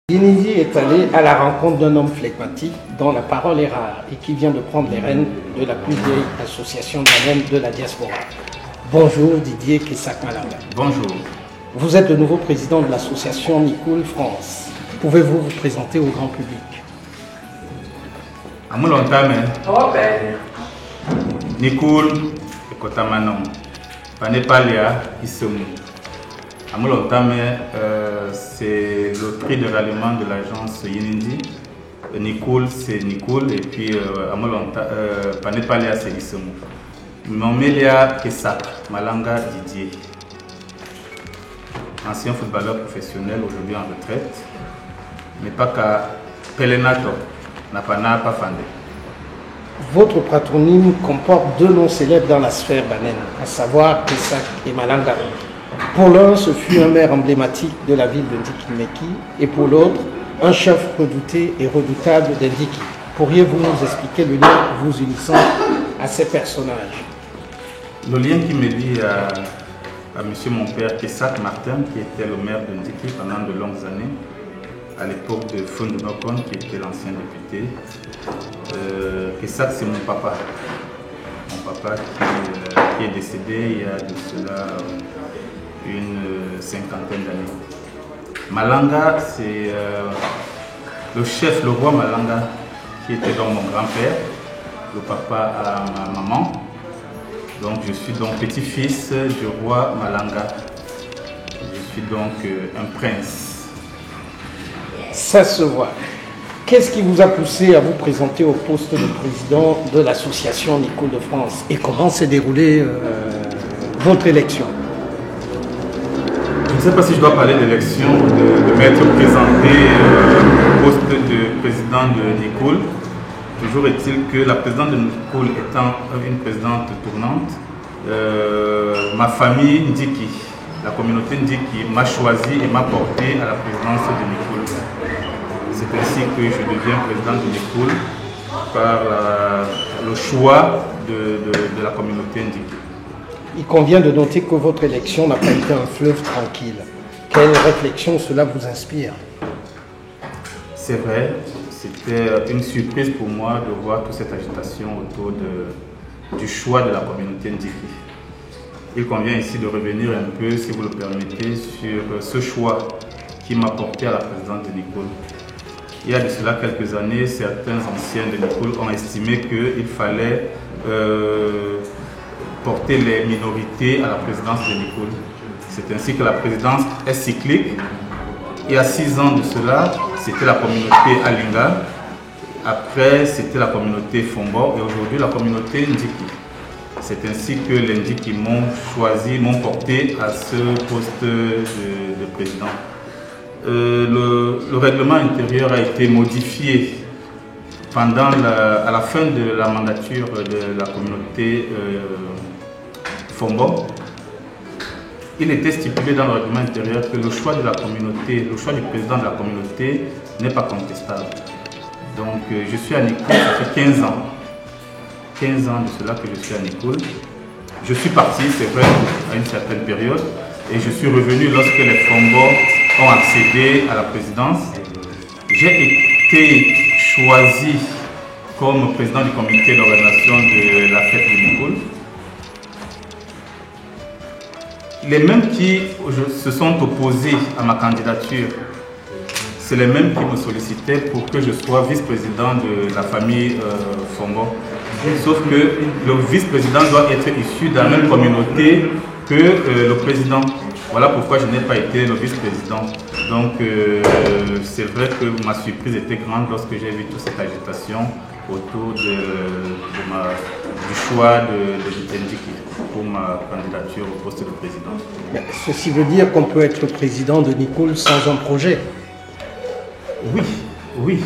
Yenidi est allé à la rencontre d'un homme flegmatique dont la parole est rare et qui vient de prendre les rênes de la plus vieille association ghanéenne de la diaspora. Bonjour Didier Kesak Malanga. Bonjour. Vous êtes le nouveau président de l'association Nicoul France. Pouvez-vous vous présenter au grand public? Nicoul Kotamanong, Panepalia Issomu. C'est le prix de ralliement de l'agence Yenidi. Nicoul, c'est Nicoul, et puis Panepalia, c'est Issomu. Momelia Kesak Malanga Didier, ancien footballeur professionnel, aujourd'hui en retraite, mais pas qu'à Pelenato, n'a pas Fandé. Votre patronyme comporte deux noms célèbres dans la sphère banane, à savoir Kesak et Malanga. Pour l'un, ce fut un maire emblématique de la ville de Ndikimeki, et pour l'autre, un chef redouté et redoutable d'Indiki. Pourriez-vous nous expliquer le lien vous unissant à ces personnages? Le lien qui me lie à monsieur mon père Kesak Martin, qui était le maire de Ndiki pendant de longues années, à l'époque de Fondunokon, qui était l'ancien député. Kesak, c'est mon papa. Mon papa qui est décédé il y a de cela une cinquantaine d'années. Malanga, c'est le chef, le roi Malanga, qui était donc mon grand-père, le papa à ma maman. Donc je suis donc petit-fils du roi Malanga. Je suis donc un prince. Ça se voit. Qu'est-ce qui vous a poussé à vous présenter au poste de président de l'association Nicoul de France? Et comment s'est déroulée votre élection? Je ne sais pas si je dois parler d'élection, de m'être présenté au poste de président de Nicoul. Toujours est-il que la présidente de Nicoul étant une présidente tournante, ma famille Ndiki, la communauté Ndiki m'a choisi et m'a porté à la présidence de Nicoul. C'est ainsi que je deviens président de Nicoul par le choix de la communauté Ndiki. Il convient de noter que votre élection n'a pas été un fleuve tranquille. Quelle réflexion cela vous inspire? C'est vrai, c'était une surprise pour moi de voir toute cette agitation autour du choix de la communauté Ndiki. Il convient ici de revenir un peu, si vous le permettez, sur ce choix qui m'a porté à la présidence de Nicoul. Il y a de cela quelques années, certains anciens de Nicoul ont estimé qu'il fallait porter les minorités à la présidence de Nicoul. C'est ainsi que la présidence est cyclique. Il y a 6 ans de cela, c'était la communauté Alinga. Après, c'était la communauté Fombo et aujourd'hui la communauté Ndiki. C'est ainsi que les Ndiki m'ont choisi, m'ont porté à ce poste de président. Le règlement intérieur a été modifié à la fin de la mandature de la communauté Fombo. Il était stipulé dans le règlement intérieur que le choix de la communauté, le choix du président de la communauté n'est pas contestable. Donc je suis à Nicoul, ça fait 15 ans. 15 ans de cela que je suis à Nicoul. Je suis parti, c'est vrai, à une certaine période, et je suis revenu lorsque les Fombo ont accédé à la présidence. J'ai été choisi comme président du comité d'organisation de la fête de Nicoul. Les mêmes qui se sont opposés à ma candidature, c'est les mêmes qui me sollicitaient pour que je sois vice-président de la famille Fombo. Sauf que le vice-président doit être issu de la même communauté que le président. Voilà pourquoi je n'ai pas été le vice-président. Donc c'est vrai que ma surprise était grande lorsque j'ai vu toute cette agitation autour du choix de Ndiki pour ma candidature au poste de président. Ceci veut dire qu'on peut être président de Nicoul sans un projet? Oui, oui.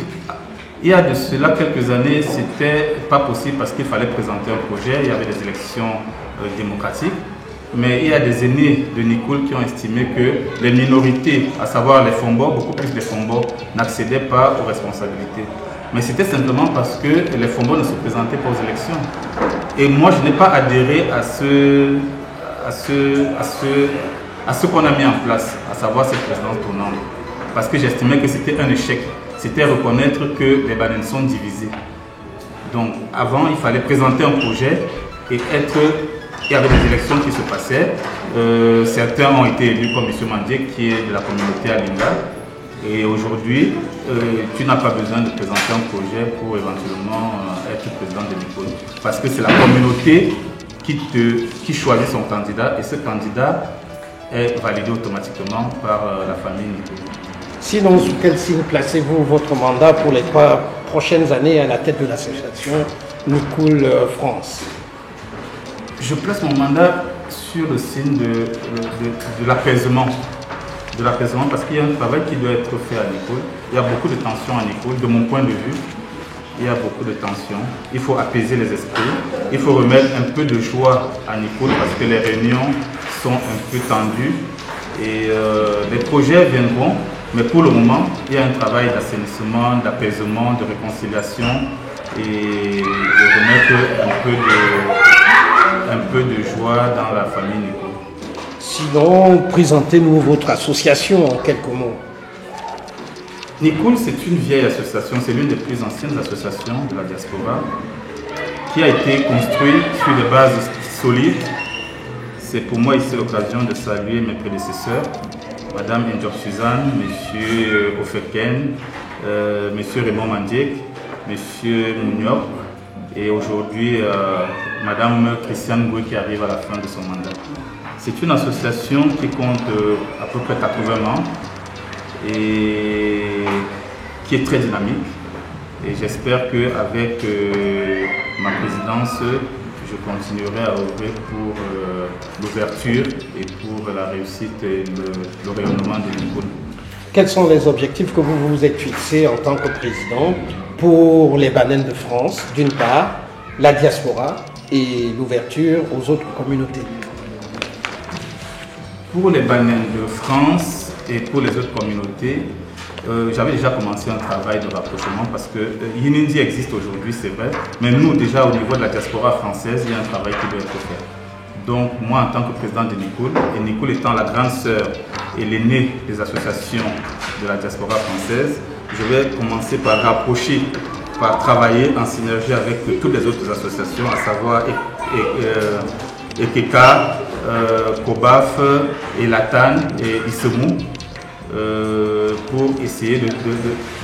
Il y a de cela quelques années, c'était pas possible parce qu'il fallait présenter un projet, il y avait des élections démocratiques. Mais il y a des aînés de Nicoul qui ont estimé que les minorités, à savoir les Fombo, beaucoup plus les Fombo, n'accédaient pas aux responsabilités. Mais c'était simplement parce que les Fombo ne se présentaient pas aux élections. Et moi, je n'ai pas adhéré à ce qu'on a mis en place, à savoir cette présidence tournante. parce que j'estimais que c'était un échec. C'était reconnaître que les Banènes sont divisés. Donc avant, il fallait présenter un projet et il y avait des élections qui se passaient. Certains ont été élus comme M. Mandiek qui est de la communauté Alinga. Et aujourd'hui, tu n'as pas besoin de présenter un projet pour éventuellement être président de Nicole. Parce que c'est la communauté qui choisit son candidat et ce candidat est validé automatiquement par la famille Nicole. Sinon, sous quel signe placez-vous votre mandat pour les 3 prochaines années à la tête de l'association Nicole France? Je place mon mandat sur le signe de l'apaisement. De l'apaisement parce qu'il y a un travail qui doit être fait à Nicole. Il y a beaucoup de tensions à Nicole, de mon point de vue. Il y a beaucoup de tensions. Il faut apaiser les esprits. Il faut remettre un peu de joie à Nicole parce que les réunions sont un peu tendues. Et les projets viendront. Mais pour le moment, il y a un travail d'assainissement, d'apaisement, de réconciliation et de remettre un peu de joie dans la famille Nicole. Sinon, présentez-nous votre association en quelques mots. Nicole, c'est une vieille association, c'est l'une des plus anciennes associations de la diaspora qui a été construite sur des bases solides. C'est pour moi ici l'occasion de saluer mes prédécesseurs, Madame Enjor Suzanne, Monsieur Ofeken, Monsieur Raymond Mandiek, Monsieur Mouniok et aujourd'hui Madame Christiane Goué qui arrive à la fin de son mandat. C'est une association qui compte à peu près 80 membres et qui est très dynamique. Et j'espère qu'avec ma présidence, je continuerai à œuvrer pour l'ouverture et pour la réussite et le rayonnement de Nicole. Quels sont les objectifs que vous vous êtes fixés en tant que président pour les Banènes de France, d'une part, la diaspora et l'ouverture aux autres communautés? Pour les Banènes de France et pour les autres communautés, j'avais déjà commencé un travail de rapprochement parce que Yinindi existe aujourd'hui, c'est vrai, mais nous déjà au niveau de la diaspora française, il y a un travail qui doit être fait. Donc moi en tant que président de Nicole, et Nicole étant la grande sœur et l'aînée des associations de la diaspora française, je vais commencer par rapprocher, par travailler en synergie avec toutes les autres associations, à savoir Ekeka, Kobaf, Elatan et Isemou, pour essayer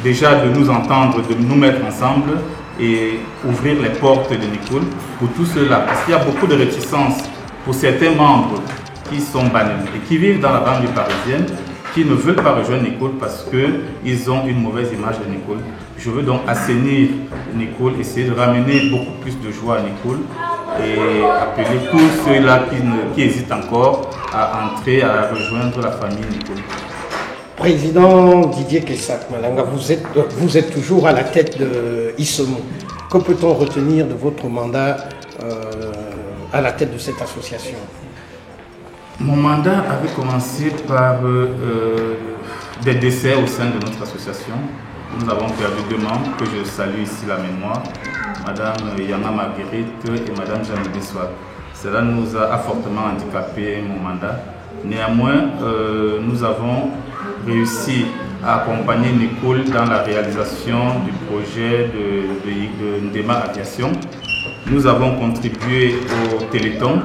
déjà de nous entendre, de nous mettre ensemble et ouvrir les portes de Nicole pour tout cela. Parce qu'il y a beaucoup de réticences pour certains membres qui sont bannis et qui vivent dans la banlieue parisienne, qui ne veulent pas rejoindre Nicole parce qu'ils ont une mauvaise image de Nicole. Je veux donc assainir Nicole, essayer de ramener beaucoup plus de joie à Nicole et appeler tous ceux-là qui hésitent encore à entrer, à rejoindre la famille Nicole. Président Didier Kessack Malanga, vous êtes toujours à la tête de Isemou. Que peut-on retenir de votre mandat à la tête de cette association? Mon mandat avait commencé par des décès au sein de notre association. Nous avons perdu 2 membres, que je salue ici la mémoire, Madame Yana Marguerite et Madame Jeanne Bessois. Cela nous a fortement handicapé mon mandat. Néanmoins, nous avons réussi à accompagner Nicole dans la réalisation du projet de Ndema Aviation. Nous avons contribué au Téléthon.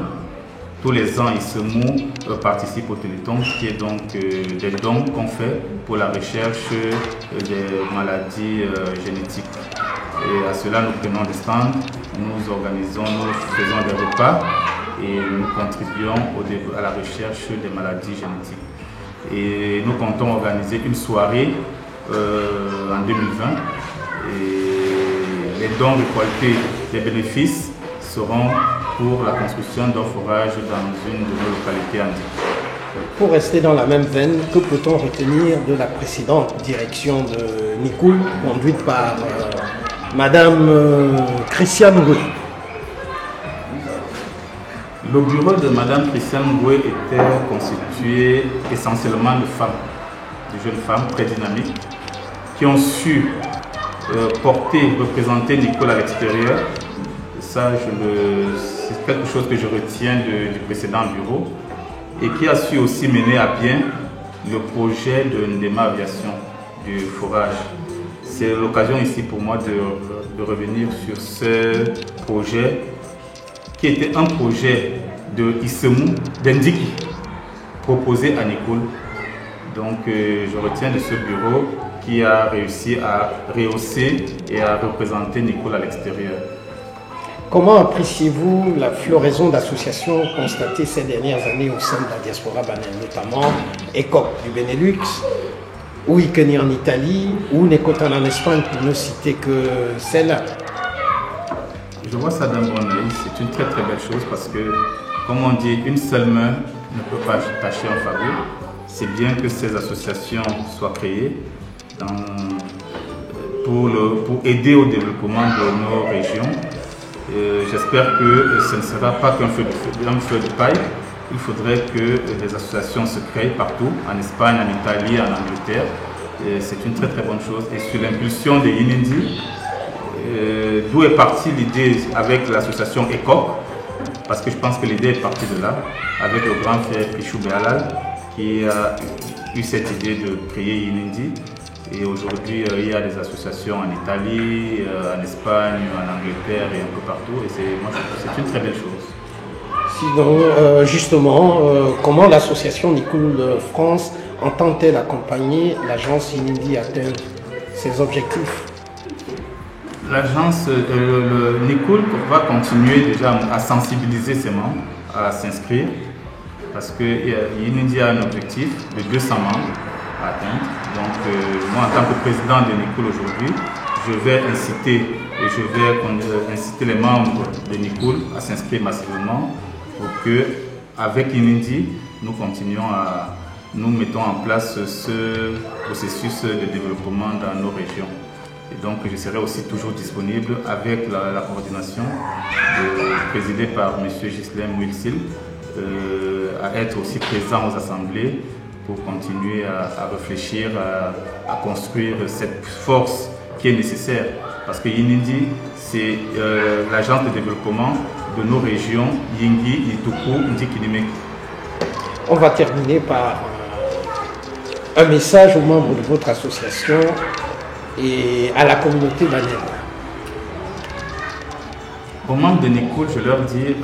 Tous les ans, Isemou participe au Téléthon, qui est donc des dons qu'on fait pour la recherche des maladies génétiques. Et à cela, nous prenons des stands, nous organisons, nous faisons des repas et nous contribuons à la recherche des maladies génétiques. Et nous comptons organiser une soirée en 2020 et les dons récoltés, les bénéfices seront pour la construction d'un forage dans une de nos localités indiques. Pour rester dans la même veine, que peut-on retenir de la précédente direction de Nicole, conduite par Madame Christiane Goué? Le bureau de Madame Christiane Goué était constitué essentiellement de femmes, de jeunes femmes très dynamiques, qui ont su représenter Nicole à l'extérieur. Ça, c'est quelque chose que je retiens du précédent bureau et qui a su aussi mener à bien le projet de Ndema Aviation du forage. C'est l'occasion ici pour moi de revenir sur ce projet qui était un projet de Issemou, d'Indiki, proposé à Nicole. Donc je retiens de ce bureau qui a réussi à rehausser et à représenter Nicole à l'extérieur. Comment appréciez-vous la floraison d'associations constatées ces dernières années au sein de la diaspora banane, notamment ECOP du Benelux, ou Ikeni en Italie, ou Nekotan en Espagne, pour ne citer que celle-là? Je vois ça d'un bon œil, c'est une très très belle chose parce que, comme on dit, une seule main ne peut pas tâcher un fagot. C'est bien que ces associations soient créées pour aider au développement de nos régions. J'espère que ce ne sera pas qu'un feu de paille. Il faudrait que des associations se créent partout, en Espagne, en Italie, en Angleterre. C'est une très très bonne chose. Et sur l'impulsion de Yinindi, d'où est partie l'idée avec l'association ECOP, parce que je pense que l'idée est partie de là, avec le grand frère Pichou Béalal, qui a eu cette idée de créer Yinindi. Et aujourd'hui, il y a des associations en Italie, en Espagne, en Angleterre et un peu partout. Et c'est une très belle chose. Sinon, justement, comment l'association Nicole France entend-elle accompagner l'agence Yinindi à atteindre ses objectifs? L'agence Nicole va continuer déjà à sensibiliser ses membres à s'inscrire parce que Yinindi a un objectif de 200 membres à atteindre. Donc moi, en tant que président de Nicole aujourd'hui, je vais inciter les membres de Nicole à s'inscrire massivement pour que, avec Yinindi, nous mettons en place ce processus de développement dans nos régions. Et donc je serai aussi toujours disponible avec la coordination présidée par M. Ghislain Wilsil à être aussi présent aux assemblées pour continuer à réfléchir, à construire cette force qui est nécessaire. Parce que Yinindi, c'est l'agence de développement de nos régions, Yingi, Yituku, Ndikinimeki. On va terminer par un message aux membres de votre association et à la communauté banane. Aux membres de Nicole, je leur dis,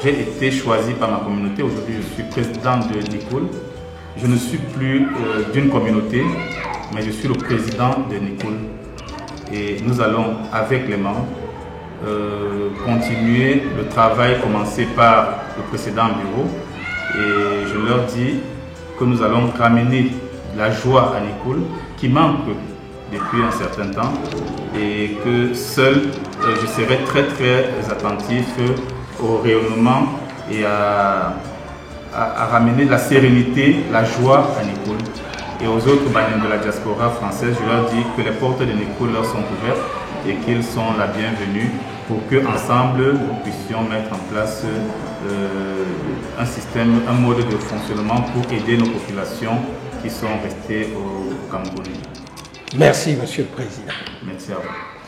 j'ai été choisi par ma communauté. Aujourd'hui, je suis président de Nicole. Je ne suis plus d'une communauté, mais je suis le président de Nicole. Et nous allons, avec les membres, continuer le travail commencé par le précédent bureau. Et je leur dis que nous allons ramener la joie à Nicole, qui manque depuis un certain temps, et que seul, je serai très très attentif au rayonnement et à ramener la sérénité, la joie à Nicole. Et aux autres bananes de la diaspora française, je leur dis que les portes de Nicole leur sont ouvertes et qu'ils sont la bienvenue pour qu'ensemble nous puissions mettre en place un système, un mode de fonctionnement pour aider nos populations qui sont restées au Cameroun. Merci, Monsieur le Président. Merci à vous.